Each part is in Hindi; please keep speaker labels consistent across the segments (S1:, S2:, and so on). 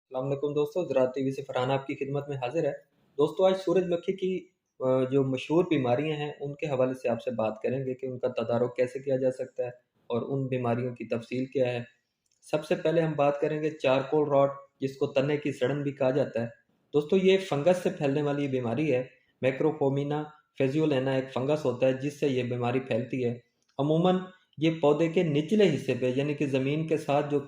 S1: अस्सलाम वालेकुम दोस्तों, ज़राअत टीवी से फरहान आपकी खिदमत में हाजिर है। दोस्तों आज सूरजमुखी की जो मशहूर बीमारियां हैं उनके हवाले से आपसे बात करेंगे कि उनका तदारुक कैसे किया जा सकता है और उन बीमारियों की तफसील क्या है। सबसे पहले हम बात करेंगे चारकोल रॉट, जिसको तने की सड़न भी कहा जाता है। दोस्तों ये फंगस से फैलने वाली बीमारी है। मैक्रोफोमिना फेजियोलेना एक फंगस होता है जिससे ये बीमारी फैलती है। अमूमन ये पौधे के निचले हिस्से पे यानी कि ज़मीन के साथ जो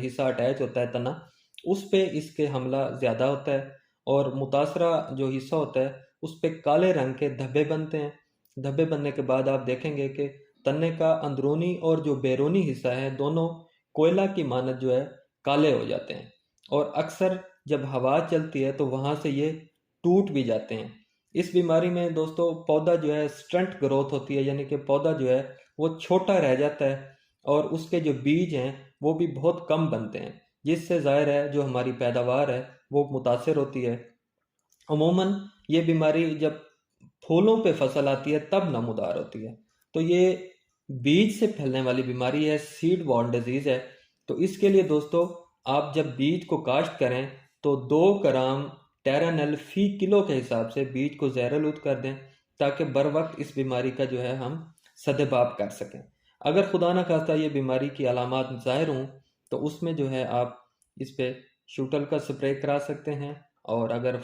S1: हिस्सा अटैच होता है तना, उस पे इसके हमला ज़्यादा होता है और मुतासरा जो हिस्सा होता है उस पे काले रंग के धब्बे बनते हैं। धब्बे बनने के बाद आप देखेंगे कि तने का अंदरूनी और जो बैरूनी हिस्सा है दोनों कोयला की मानद जो है काले हो जाते हैं और अक्सर जब हवा चलती है तो वहाँ से ये टूट भी जाते हैं। इस बीमारी में दोस्तों पौधा जो है स्टंट ग्रोथ होती है, यानी कि पौधा जो है वो छोटा रह जाता है और उसके जो बीज हैं वो भी बहुत कम बनते हैं, जिससे ज़ाहिर है जो हमारी पैदावार है वो मुतासर होती है। अमूमन ये बीमारी जब फूलों पे फसल आती है तब नमूदार होती है। तो ये बीज से फैलने वाली बीमारी है, सीड बॉर्न डिजीज़ है। तो इसके लिए दोस्तों आप जब बीज को काश्त करें तो 2 ग्राम टेरानल फी किलो के हिसाब से बीज को ज़हरलूद कर दें, ताकि बर वक्त इस बीमारी का जो है हम सदेबाप कर सकें। अगर खुदा न खास्ता ये बीमारी की अलामात ज़ाहिर हों तो उसमें जो है आप इस पे शूटल का स्प्रे करा सकते हैं, और अगर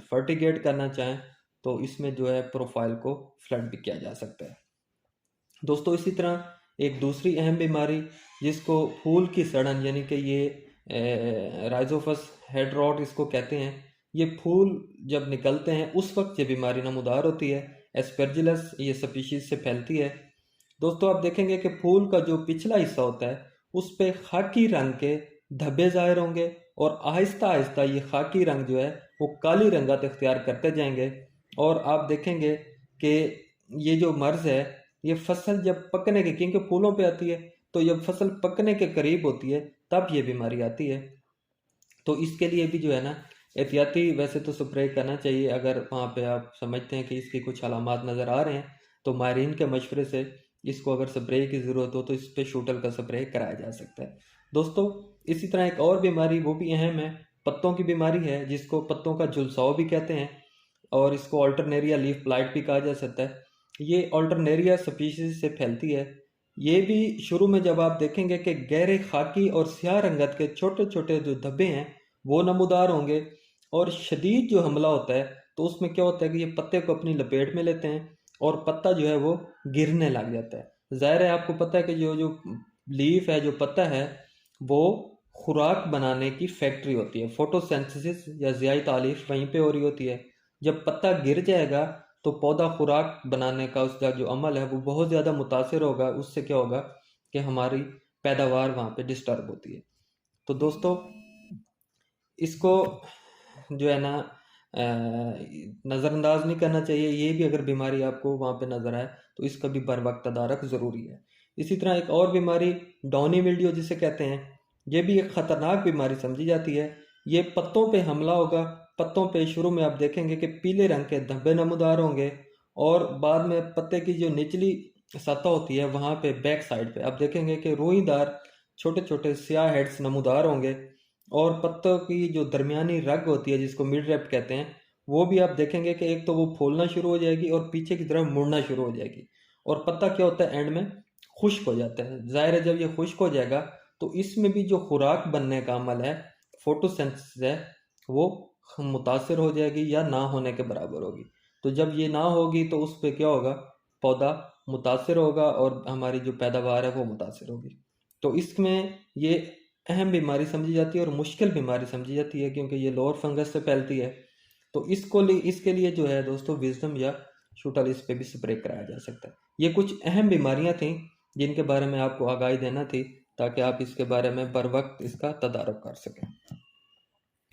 S1: फर्टिगेट करना चाहें तो इसमें जो है प्रोफाइल को फ्लड भी किया जा सकता है। दोस्तों इसी तरह एक दूसरी अहम बीमारी जिसको फूल की सड़न यानी कि ये राइजोफस हेड रॉट इसको कहते हैं, ये फूल जब निकलते हैं उस वक्त ये बीमारी नमूदार होती है। एस्पेरजिलस ये स्पीशीज से फैलती है। दोस्तों आप देखेंगे कि फूल का जो पिछला हिस्सा होता है उस पे खाकी रंग के धब्बे ज़ाहिर होंगे और आहिस्ता आहिस्ता ये खाकी रंग जो है वो काली रंगत इख्तियार करते जाएंगे। और आप देखेंगे कि ये जो मर्ज़ है ये फसल जब पकने के, क्योंकि फूलों पे आती है, तो जब फसल पकने के करीब होती है तब ये बीमारी आती है। तो इसके लिए भी जो है ना एहतियाती वैसे तो स्प्रे करना चाहिए। अगर वहाँ पे आप समझते हैं कि इसकी कुछ अलामात नज़र आ रहे हैं तो माहिरीन के मशवरे से इसको अगर स्प्रे की ज़रूरत हो तो इस पर शूटल का स्प्रे कराया जा सकता है। दोस्तों इसी तरह एक और बीमारी वो भी अहम है, पत्तों की बीमारी है, जिसको पत्तों का झुलसाव भी कहते हैं और इसको अल्टरनेरिया लीफ ब्लाइट भी कहा जा सकता है। ये अल्टरनेरिया स्पीशीज से फैलती है। ये भी शुरू में जब आप देखेंगे कि गहरे खाकी और स्याह रंगत के छोटे छोटे जो धब्बे हैं वो नमूदार होंगे और शदीद जो हमला होता है तो उसमें क्या होता है कि ये पत्ते को अपनी लपेट में लेते हैं और पत्ता जो है वो गिरने लग जाता है। ज़ाहिर है आपको पता है कि जो जो लीफ है, जो पत्ता है, वो खुराक बनाने की फैक्ट्री होती है। फोटोसिंथेसिस या ज़ियाई तालीफ वहीं पे हो रही होती है। जब पत्ता गिर जाएगा तो पौधा खुराक बनाने का उसका जो अमल है वो बहुत ज़्यादा मुतासर होगा। उससे क्या होगा कि हमारी पैदावार वहाँ पे डिस्टर्ब होती है। तो दोस्तों इसको जो है ना नज़रअंदाज नहीं करना चाहिए। ये भी अगर बीमारी आपको वहाँ पे नज़र आए तो इसका भी बर वक्त तदारक ज़रूरी है। इसी तरह एक और बीमारी डाउनी मिल्ड्यू जिसे कहते हैं, ये भी एक ख़तरनाक बीमारी समझी जाती है। ये पत्तों पे हमला होगा। पत्तों पे शुरू में आप देखेंगे कि पीले रंग के धब्बे नमूदार होंगे और बाद में पत्ते की जो निचली सतह होती है वहाँ पे बैक साइड पे आप देखेंगे कि रोईदार छोटे छोटे स्याह हेड्स नमूदार होंगे और पत्तों की जो दरमियानी रग होती है जिसको मिड रेप कहते हैं वो भी आप देखेंगे कि एक तो वो फूलना शुरू हो जाएगी और पीछे की तरफ मुड़ना शुरू हो जाएगी। और पत्ता क्या होता है एंड में खुश्क हो जाता है। जाहिर है जब ये खुश्क हो जाएगा तो इसमें भी जो खुराक बनने का अमल है, फोटोसिंथेसिस है, वो मुतासर हो जाएगी या ना होने के बराबर होगी। तो जब ये ना होगी तो उस पर क्या होगा, पौधा मुतासर होगा और हमारी जो पैदावार है वो मुतासर होगी। तो इसमें ये अहम बीमारी समझी जाती है और मुश्किल बीमारी समझी जाती है क्योंकि ये लोअर फंगस से फैलती है। तो इसके लिए जो है दोस्तों विजडम या शूटल इस पे भी स्प्रे कराया जा सकता है। ये कुछ अहम बीमारियां थी जिनके बारे में आपको आगाही देना थी ताकि आप इसके बारे में बर वक्त इसका तदारुक कर सकें।